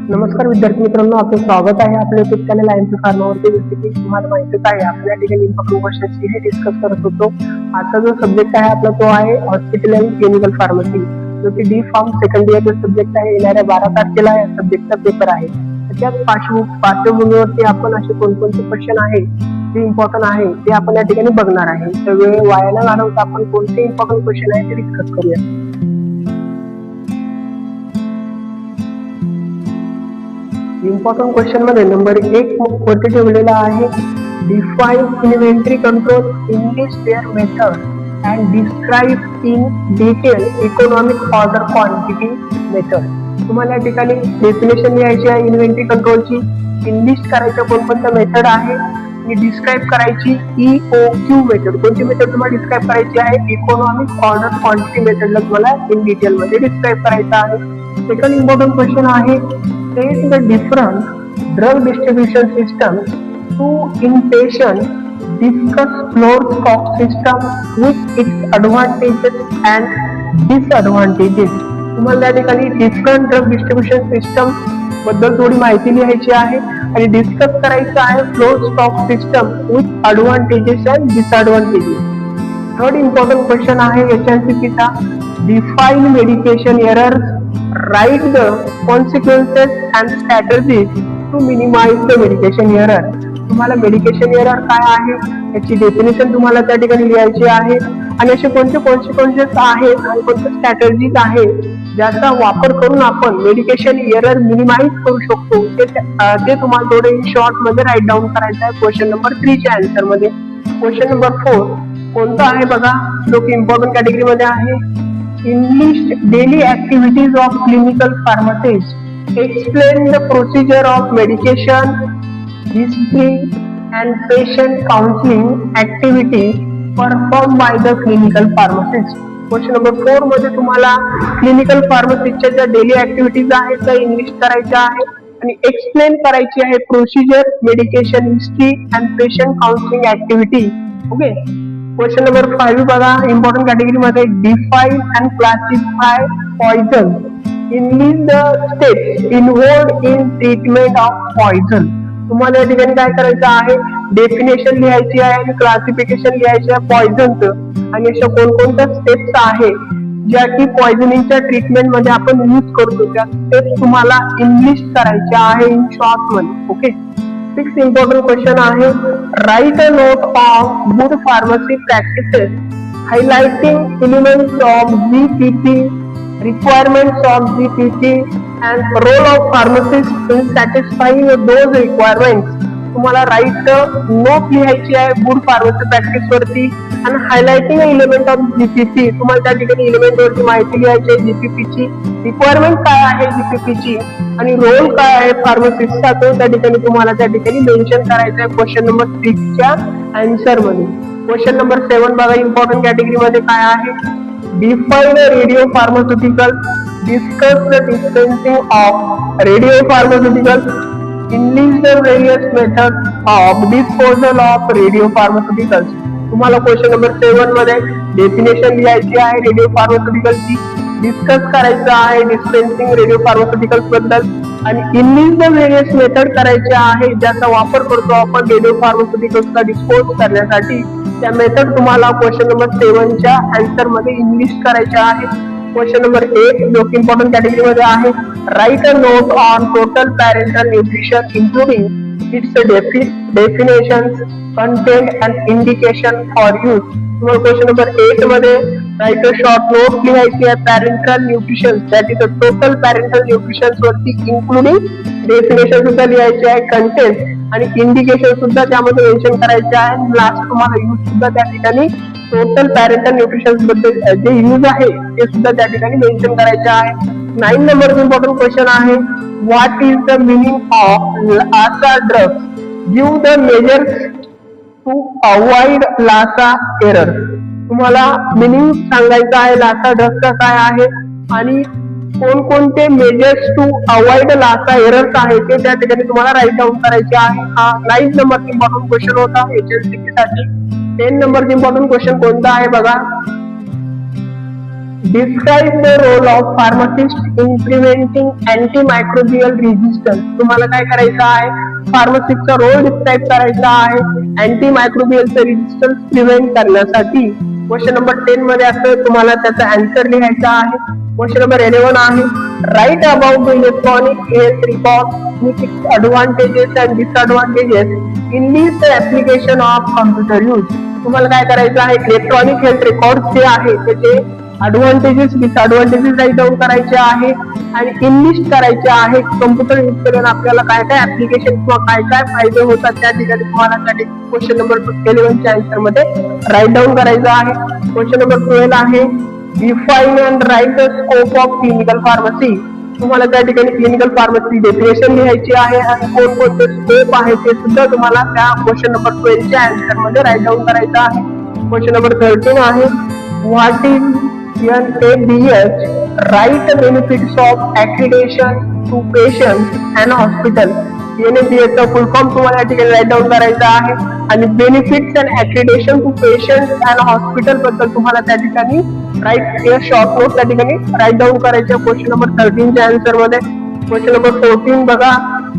नमस्कार विद्यार्थी मित्रांनो, आपलं स्वागत आहे आपल्या युट्यूब चॅनल आयएमपी फार्मावरती. जसे की तुम्हाला माहितीच आहे, आपल्या ठिकाणी इम्पॉर्टंट क्वेश्चन्स हे डिस्कस करत होतो. आजचा जो सब्जेक्ट आहे आपला तो आहे हॉस्पिटल अँड क्लिनिकल फार्मसी, जो की डी फार्म सेकंड इयरचा सब्जेक्ट आहे. येणाऱ्या 12 तारखेला या सब्जेक्टचा पेपर आहे. त्याच पार्श्वभूमीवरती आपण असे कोणकोणते क्वेश्चन आहे जे इम्पॉर्टंट आहे ते आपण या ठिकाणी बघणार आहे. तर वेळ वाया न घालवता आपण कोणते इम्पॉर्टंट क्वेश्चन आहे ते डिस्कस करूया. इम्पॉर्टंट क्वेश्चन मध्ये नंबर 1 वरती ठेवलेला आहे, define inventory control enlist their method and describe in detail economic order quantity method. तुम्हाला या ठिकाणी डेफिनेशन लिहायची आहे इन्व्हेंटरी कंट्रोलची, इंग्लिश करायच्या कोणकोणत्या मेथड आहे आणि डिस्क्राइब करायची EOQ मेथड. कोणती मेथड तुम्हाला डिस्क्राइब करायची आहे? इकॉनॉमिक ऑर्डर क्वांटिटी मेथडला तुम्हाला इन डिटेल मध्ये डिस्क्राइब करायचं आहे. सेकंड इम्पॉर्टंट क्वेश्चन आहे, state the different drug distribution systems to inpatient, discuss floor stock system with its advantages and disadvantages. तुम्हाला या ठिकाणी डिफरंट ड्रग डिस्ट्रीब्युशन सिस्टम बद्दल थोडी माहिती लिहायची आहे आणि डिस्कस करायचं आहे floor stock system with advantages and disadvantages. Third important question आहे HNCPचा, define medication errors, write the consequences and strategies to minimize the medication error. तुम्हाला मेडिकेशन एरर काय आहे याची डेफिनेशन तुम्हाला त्या ठिकाणी लिहायची आहे आणि असे कोणते कॉन्सिक्वेन्सेस आहेत आणि कोणते स्ट्रॅटेजीज आहेत ज्याचा वापर करून आपण मेडिकेशन एरर मिनिमाइज करू शकतो ते तुम्हाला थोडे शॉर्ट मध्ये राईट डाऊन करायचं आहे क्वेश्चन नंबर 3 च्या आन्सर मध्ये. क्वेश्चन नंबर 4 कोणता आहे बघा, जो की इम्पॉर्टंट कॅटेगरी मध्ये आहे, Enlist daily activities of clinical pharmacists. Explain the procedure of medication, history and patient counseling activities performed by the clinical pharmacist. Question number 4 मध्ये तुम्हाला क्लिनिकल फार्मसिस्टच्या ज्या डेली ऍक्टिव्हिटीज आहेत त्या इंग्लिश करायच्या आहेत आणि एक्सप्लेन करायची आहे procedure, medication history and patient counselling activity. Okay. Question number 5 बघा, इम्पॉर्टंट कॅटेगरी मध्ये, define and classify poison. English the steps involved in treatment of poison. तुम्हाला या ठिकाणी काय करायचं आहे, डेफिनेशन लिहायची आहे आणि क्लासिफिकेशन लिहायची आहे पॉइझनचं आणि अशा कोणकोणत्या स्टेप्स आहे ज्या की पॉइझनिंगच्या ट्रीटमेंट मध्ये आपण यूज करतो त्या स्टेप्स तुम्हाला इंग्लिश करायच्या आहे इन शॉर्ट मध्ये. ओके. 6 इम्पॉर्टंट क्वेश्चन आहे, right a note on good pharmacy practices highlighting elements of GPP, requirements of GPP and role of pharmacist in satisfying those requirements. तुम्हाला राईट नोट लिहायची आहे good pharmacy practice वरती आणि highlighting element of GPP. तुम्हाला त्या ठिकाणी element वरती माहिती लिहायची आहे GPP ची, रिक्वायरमेंट काय आहे GPP ची आणि रोल काय आहे फार्मसिस्टचा तो त्या ठिकाणी तुम्हाला त्या ठिकाणी मेन्शन करायचं आहे क्वेश्चन नंबर 6 च्या आन्सर मध्ये. क्वेश्चन नंबर 7 बघा, इम्पॉर्टंट कॅटेगरी मध्ये काय आहे, define radio pharmaceutical, discuss the dispensing of radio pharmaceutical, enlist the various method of disposal of radio pharmaceuticals. तुम्हाला क्वेश्चन नंबर 7 मध्ये डेफिनेशन लिहायची आहे रेडिओ फार्मास्युटिकलची, डिस्कस करायचं आहे डिस्पेन्सिंग रेडिओ फार्मास्युटिकल्स बद्दल आणि इंग्लिश द व्हेरियस मेथड करायचे आहे ज्याचा वापर करतो आपण रेडिओ फार्मास्युटिकल्सला डिस्पोज करण्यासाठी. त्या मेथड तुम्हाला क्वेश्चन नंबर 7 च्या आन्सर मध्ये इंग्लिश करायच्या आहे. क्वेश्चन नंबर 8 जो की इम्पॉर्टंट कॅटेगरी मध्ये आहे, right a note on total parental nutrition including it's definitions, content and indication for use. तुम्हाला क्वेश्चन नंबर 8 मध्ये राइट अ शॉर्ट नोट लिहायची आहे parental nutrition, that is a total parental nutrition वरती including definition सुद्धा लिहायची आहे, कंटेंट आणि indication सुद्धा त्यामध्ये मेन्शन करायचे आहे. लास्ट तुम्हाला यूज सुद्धा त्या ठिकाणी टोटल पॅरेंटल न्यूट्रिशन बद्दल जे यूज आहे ते सुद्धा त्या ठिकाणी मेन्शन करायचे आहे. 9 नंबर इम्पॉर्टंट क्वेश्चन आहे, what is the meaning of LASA drugs, give the measures to avoid LASA error. तुम्हाला मिनिंग सांगायचं आहे लासा ड्रग्सचा काय आहे आणि कोणकोणते measures to avoid LASA errors आहे ते त्या ठिकाणी तुम्हाला राईट डाऊन करायचे आहे. हा 9 नंबर इम्पॉर्टंट क्वेश्चन होता HNCP साठी. 10 नंबर इम्पॉर्टंट क्वेश्चन कोणता आहे बघा, describe the role of pharmacist in preventing antimicrobial resistance. तुम्हाला काय करायचं आहे, फार्मासिस्टचा रोल डिस्क्राइब करायचा आहे अँटीमायक्रोबियलचं रेझिस्टन्स प्रिव्हेंट करण्यासाठी. क्वेश्चन नंबर 10 मध्ये असं तुम्हाला त्याचा आन्सर लिहायचा आहे. क्वेश्चन नंबर 11 आहे, write about the electronic health record with its advantages and disadvantages enlist the application of computer use. तुम्हाला काय करायचं आहे, इलेक्ट्रॉनिक हेल्थ रेकॉर्ड जे आहे त्याचे ऍडव्हान्टेजेस डिसएडव्हान्टेजेस राईट डाऊन करायचे आहे आणि इनलिस्ट करायचे आहे. कम्प्युटर यूज करून आपल्याला काय काय ऍप्लिकेशन किंवा काय काय फायदे होतात त्या ठिकाणी तुम्हाला क्वेश्चन नंबर 11 च्या आन्सर मध्ये राईट डाऊन करायचं आहे. क्वेश्चन नंबर 12 आहे, define and write the scope of clinical pharmacy. तुम्हाला त्या ठिकाणी क्लिनिकल फार्मसी डेफिनेशन लिहायची आहे आणि कोणकोणते स्कोप आहे ते सुद्धा तुम्हाला त्या क्वेश्चन नंबर 12 च्या आन्सर मध्ये राईट डाऊन करायचं आहे. क्वेश्चन नंबर 13 आहे, what is NABH, write the benefits of accreditation to patients and hospital. NABH चा फुल फॉर्म तुम्हाला या ठिकाणी राईट डाऊन करायचा आहे आणि benefits and accreditation to patient and hospital बद्दल तुम्हाला त्या ठिकाणी राईट शॉर्ट नोट त्या ठिकाणी राईट डाऊन करायचे क्वेश्चन नंबर 13 च्या आन्सर मध्ये. क्वेश्चन नंबर 14 बघा,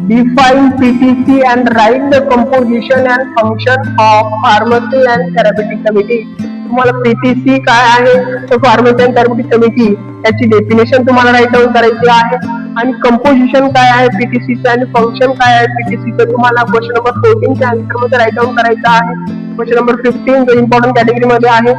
define PTC and write the composition and function of pharmacy and therapeutic committee. तुम्हाला PTC काय आहे, तर फार्मसी अँड थेरप्युटिक कमिटी याची डेफिनेशन तुम्हाला राईट डाऊन करायची आहे आणि कंपोजिशन काय आहे PTCचं आणि फंक्शन काय आहे PTCचं तुम्हाला क्वेश्चन नंबर 14 च्या आन्सर मध्ये राईट डाऊन करायचं आहे. क्वेश्चन नंबर 15 जो इम्पॉर्टंट कॅटेगरी मध्ये आहे,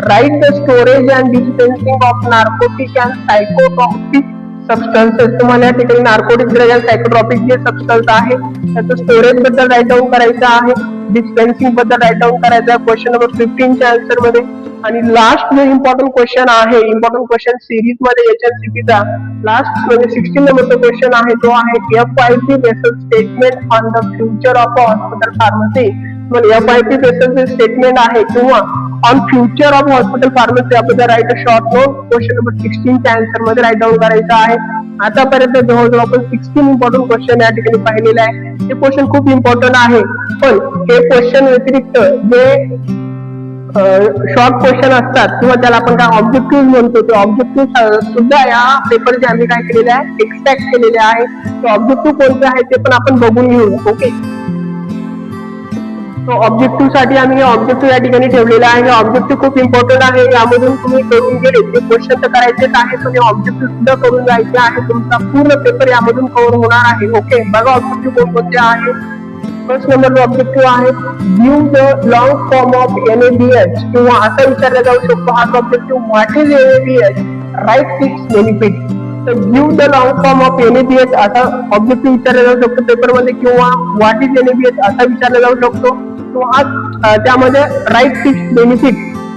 write the storage and dispensing of narcotic and psychotropic substances. तुम्हाला या ठिकाणी नार्कोटिक ड्रग अँड सायकोट्रॉपिक जे सबस्टन्स आहे त्याचं स्टोरेज बद्दल राईट डाऊन करायचं आहे, डिस्पेन्सिंग बद्दल राईट डाऊन करायचं आहे क्वेश्चन नंबर 15 च्या आन्सर मध्ये. आणि लास्ट जो इम्पॉर्टंट क्वेश्चन आहे, इम्पॉर्टंट क्वेश्चन सिरीज मध्ये HNCPचा लास्ट म्हणजे 16 नंबरचा क्वेश्चन आहे, तो आहे FIP basis statement on the future of hospital pharmacy. FIP basis जे स्टेटमेंट आहे किंवा on future of hospital pharmacy याबद्दल write a short note question number 16 च्या आन्सर मध्ये राईट डाऊन करायचा आहे. आतापर्यंत जवळजवळ आपण 16 इम्पॉर्टंट क्वेश्चन या ठिकाणी पाहिलेले आहे. हे क्वेश्चन खूप इम्पॉर्टंट आहे, पण हे क्वेश्चन व्यतिरिक्त जे शॉर्ट क्वेश्चन असतात किंवा त्याला आपण काय ऑब्जेक्टिव्ह म्हणतो, ते ऑब्जेक्टिव्ह सुद्धा या पेपरचे आम्ही काय केलेले आहे, एक्सट्रॅक्ट केलेले आहे. ते ऑब्जेक्टिव्ह कोणते आहे ते पण आपण बघून घेऊ. ओके, ऑब्जेक्टिव्ह साठी आम्ही हे ऑब्जेक्टिव्ह या ठिकाणी ठेवलेले आहे. हे ऑब्जेक्टिव्ह खूप इम्पॉर्टंट आहे, यामधून तुम्ही करून गेले ते क्वेश्चन तर करायचेच आहे, पण हे ऑब्जेक्टिव्ह सुद्धा करून जायचे आहे. तुमचा पूर्ण पेपर यामधून कव्हर होणार आहे. ओके, बघा ऑब्जेक्टिव्ह कोणकोणते आहे. फर्स्ट नंबर ऑब्जेक्टिव्ह आहे, give the long form of NABH, किंवा असा विचारला जाऊ शकतो हा objective, what is NABH, write its benefit. तर give the long form of NABH असा ऑब्जेक्टिव्ह विचारला जाऊ शकतो पेपरमध्ये, किंवा व्हॉट इज NABH असा विचारला जाऊ शकतो, किंवा त्यामध्ये राईट सिक्स बेनिफिट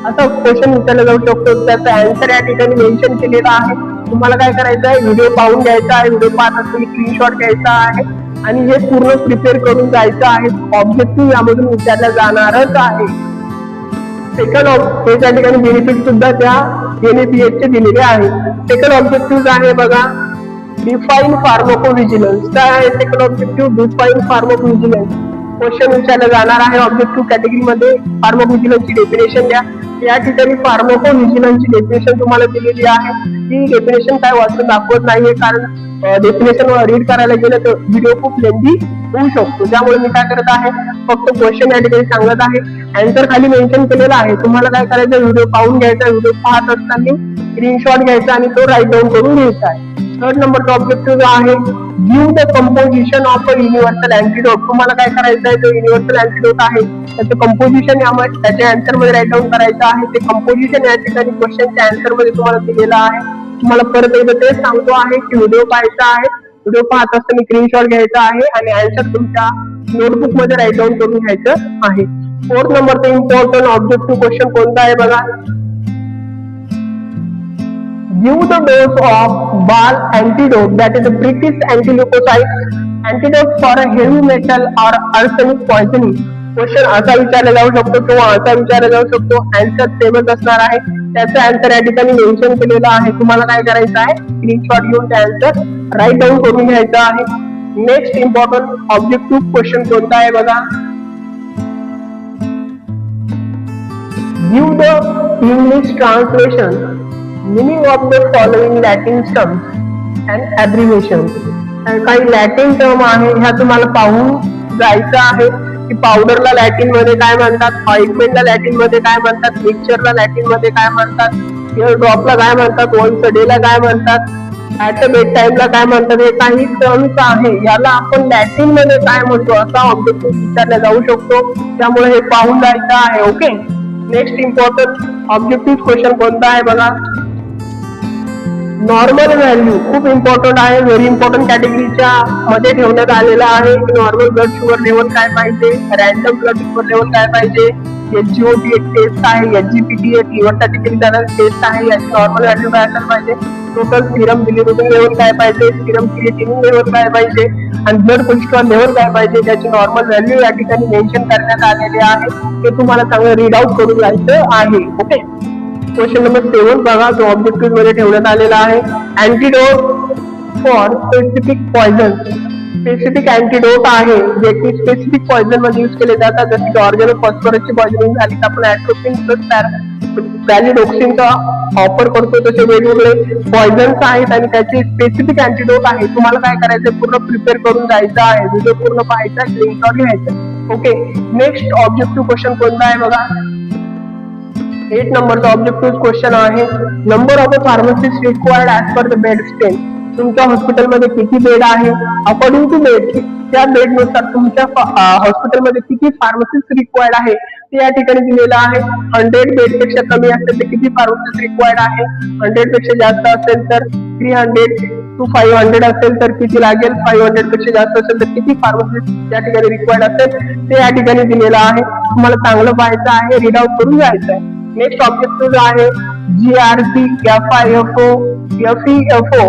असा क्वेश्चन विचारला जाऊ शकतो. त्याचा आन्सर या ठिकाणी मेन्शन केलेला आहे. तुम्हाला काय करायचं आहे, व्हिडिओ पाहून घ्यायचा आहे, व्हिडिओ पाहत असताना स्क्रीनशॉट घ्यायचा आहे आणि हे पूर्ण प्रिपेअर करून जायचं आहे. ऑब्जेक्टिव्ह यामधून विचारला जाणारच आहे. सेकंड हे त्या ठिकाणी बेनिफिट सुद्धा त्या NABH चे दिलेले आहे. सेकंड ऑब्जेक्टिव्ह आहे बघा, डिफाईन फार्माकोव्हिजिलन्स. काय आहे सेकंड ऑब्जेक्टिव्ह, डिफाईन फार्माकोव्हिजिलन्स. क्वेश्चन विचारला जाणार आहे ऑब्जेक्टिव्ह कॅटेगरीमध्ये, फार्माकोव्हिजिलन्सची डेफिनेशन द्या. या ठिकाणी फार्माकोव्हिजिलन्सची डेफिनेशन तुम्हाला दिलेली आहे. ती डेफिनेशन काय वाचून दाखवत नाहीये, कारण डेफिनेशन रीड करायला गेलं तर व्हिडिओ खूप लेंदी होऊ शकतो. त्यामुळे मी काय करत आहे, फक्त क्वेश्चन या ठिकाणी सांगत आहे. आन्सर खाली मेन्शन केलेला आहे. तुम्हाला काय करायचं, व्हिडिओ पाहून घ्यायचा, व्हिडिओ पाहत असताना स्क्रीनशॉट घ्यायचा आणि तो राईट डाऊन करून घ्यायचा आहे. थर्ड नंबरचा ऑब्जेक्टिव्ह आहे, give the composition of a universal antidote. तुम्हाला काय करायचं आहे, जो युनिव्हर्सल अँटिडोट आहे त्याचं कंपोजिशन यामध्ये त्याच्या आन्सर मध्ये राईट डाऊन करायचं आहे. ते कंपोजिशन या ठिकाणी क्वेश्चनच्या आन्सर मध्ये तुम्हाला दिलेलं आहे. तुम्हाला परत एकदा तेच सांगतो आहे की व्हिडिओ पाहायचा आहे, व्हिडिओ पाहत असताना स्क्रीनशॉट घ्यायचा आहे आणि आन्सर तुमच्या नोटबुक मध्ये राईट डाऊन करून घ्यायचं आहे. फोर्थ नंबरचा इम्पॉर्टंट ऑब्जेक्टिव्ह क्वेश्चन कोणता आहे बघा, give the dose of BAL antidote, that is a British antileukocyte antidote for a heavy metal or arsenic poisoning. Question असा विचारला जाऊ शकतो किंवा असा विचारला जाऊ शकतो. आन्सर सेमच असणार आहे. त्याचा आन्सर या ठिकाणी मेन्शन केलेला आहे. तुम्हाला काय करायचं आहे, स्क्रीनशॉट घेऊन त्या आन्सर राईट डाऊन करून घ्यायचा आहे. नेक्स्ट इम्पॉर्टंट ऑब्जेक्टिव्ह क्वेश्चन कोणता आहे बघा, give the English translation meaning of the following Latin terms and abbreviation. काही लॅटिन टर्म आहे ह्या तुम्हाला पाहून जायचं आहे की पावडरला लॅटिन मध्ये काय म्हणतात, ऑइंटमेंटला लॅटिन मध्ये काय म्हणतात, मिक्सचरला लॅटिन मध्ये काय म्हणतात, इयर ड्रॉपला काय म्हणतात, वन्स अ डेला काय म्हणतात, ऍट अ बेड टाइमला काय म्हणतात. हे काही टर्म्स आहे याला आपण लॅटिन मध्ये काय म्हणतो असा ऑब्जेक्टिव्ह विचारला जाऊ शकतो. त्यामुळे हे पाहून जायचं आहे. Okay. Next important objective question कोणता आहे बघा. नॉर्मल व्हॅल्यू खूप इम्पॉर्टंट आहे, व्हेरी इम्पॉर्टंट कॅटेगरीच्या मध्ये ठेवण्यात आलेला आहे. नॉर्मल ब्लड शुगर लेवल काय पाहिजे, रॅन्डम ब्लड शुगर लेवल काय पाहिजे, HGOT एक टेस्ट आहे, HGPT एक लिव्हरसाठी केली जाणारी टेस्ट आहे, याची नॉर्मल व्हॅल्यू काय असायला पाहिजे, टोटल सिरम बिलिरुबिन लेवल काय पाहिजे, सिरम क्रिएटिनिन लेवल काय पाहिजे आणि ब्लड कोलेस्ट्रॉल लेवल काय पाहिजे, त्याची नॉर्मल व्हॅल्यू या ठिकाणी मेन्शन करण्यात आलेले आहे. ते तुम्हाला चांगलं रीड आउट करून जायचं आहे. ओके. क्वेश्चन नंबर 7 बघा, जो ऑब्जेक्टिव्ह मध्ये ठेवण्यात आलेला आहे. Antidote for specific poison. Specific antidote आहे जे की स्पेसिफिक पॉइझन मध्ये युज केले जातात. जसे की ऑर्गॅनोफॉस्फरसची पॉइझनिंग झाली तर आपण ॲट्रोपिन प्लस पॅलिडोक्सिनचा वापर करतो. तसे वेगवेगळे पॉइझन्स आहेत आणि त्याचे स्पेसिफिक अँटीडोट आहे. तुम्हाला काय करायचं, पूर्ण प्रिपेअर करून जायचं आहे. व्हिडिओ पूर्ण पाहायचा, स्क्रीनशॉट घ्यायचा. ओके. नेक्स्ट ऑब्जेक्टिव्ह क्वेश्चन कोणता आहे बघा. 8 नंबरचा ऑब्जेक्टिव्ह क्वेश्चन आहे. Number of the pharmacist required as per the bed strength. तुमच्या हॉस्पिटलमध्ये किती बेड आहे, अकॉर्डिंग टू बेड त्या बेडनुसार तुमच्या हॉस्पिटलमध्ये किती फार्मसिस्ट रिक्वायर्ड आहे ते या ठिकाणी दिलेलं आहे. 100 बेड पेक्षा कमी असेल तर किती फार्मसिस्ट रिक्वायर्ड आहे, 100 पेक्षा जास्त असेल तर 300 to 500 असेल तर किती लागेल, 500 पेक्षा जास्त असेल तर किती फार्मसिस्ट या ठिकाणी रिक्वायर्ड असेल ते या ठिकाणी दिलेलं आहे. तुम्हाला चांगलं पाहायचं आहे, रीड आउट करून जायचं आहे. नेक्स्ट ऑब्जेक्टिव्ह आहे GRC, FIFO, FEFO.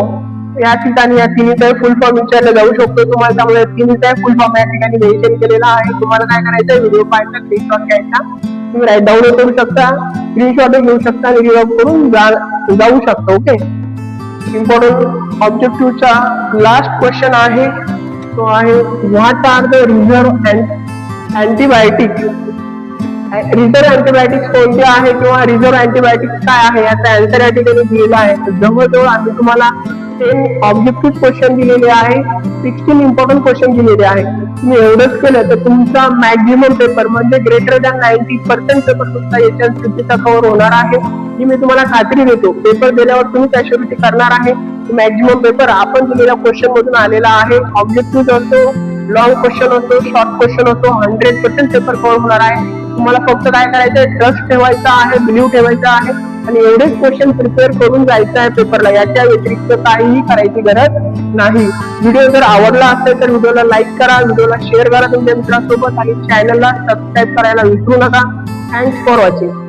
या ठिकाणी या तिन्हीचा फुल फॉर्म विचारला जाऊ शकतो. तुम्हाला त्यामुळे तिन्हीचा फुल फॉर्म या ठिकाणी मेन्शन केलेला आहे. तुम्हाला काय करायचं, व्हिडिओ पाहायचा, स्क्रीनशॉट घ्यायचा, तुम्ही राईट डाऊन करू शकता, स्क्रीनशॉट घेऊ शकता आणि रीड आउट करून जाऊ शकता. ओके. इम्पॉर्टंट ऑब्जेक्टिव्हचा लास्ट क्वेश्चन आहे, तो आहे what are the reserve antibiotics. Reserve antibiotics कोणते आहे किंवा रिझर्व्ह अँटीबायोटिक्स काय आहे याचा आन्सर या ठिकाणी दिलेला आहे. जवळजवळ आम्ही तुम्हाला 10 ऑब्जेक्टिव्ह क्वेश्चन दिलेले आहे, 16 इम्पॉर्टंट क्वेश्चन दिलेले आहे. तुम्ही एवढंच केलं तर तुमचा मॅक्झिमम पेपर म्हणजे ग्रेटर दॅन 90% पेपर तुमचा HNCCचा कव्हर होणार आहे. ही मी तुम्हाला खात्री देतो. पेपर दिल्यावर तुम्ही कॅश्युरिटी करणार आहे. मॅक्झिमम पेपर आपण दिलेल्या क्वेश्चन मधून आलेला आहे. ऑब्जेक्टिव्ह असो, लॉंग क्वेश्चन असो, शॉर्ट क्वेश्चन असो, 100% पेपर कव्हर होणार आहे. तुम्हाला फक्त काय करायचं, ट्रस्ट ठेवायचा आहे, बिलीव्ह ठेवायचा आहे आणि एवढेच क्वेश्चन प्रिपेअर करून जायचं आहे पेपरला. याच्या व्यतिरिक्त काहीही करायची गरज नाही. व्हिडिओ जर आवडला असेल तर व्हिडिओला लाईक करा, व्हिडिओला शेअर करा तुमच्या मित्रांसोबत आणि चॅनलला सबस्क्राईब करायला विसरू नका. Thanks for watching.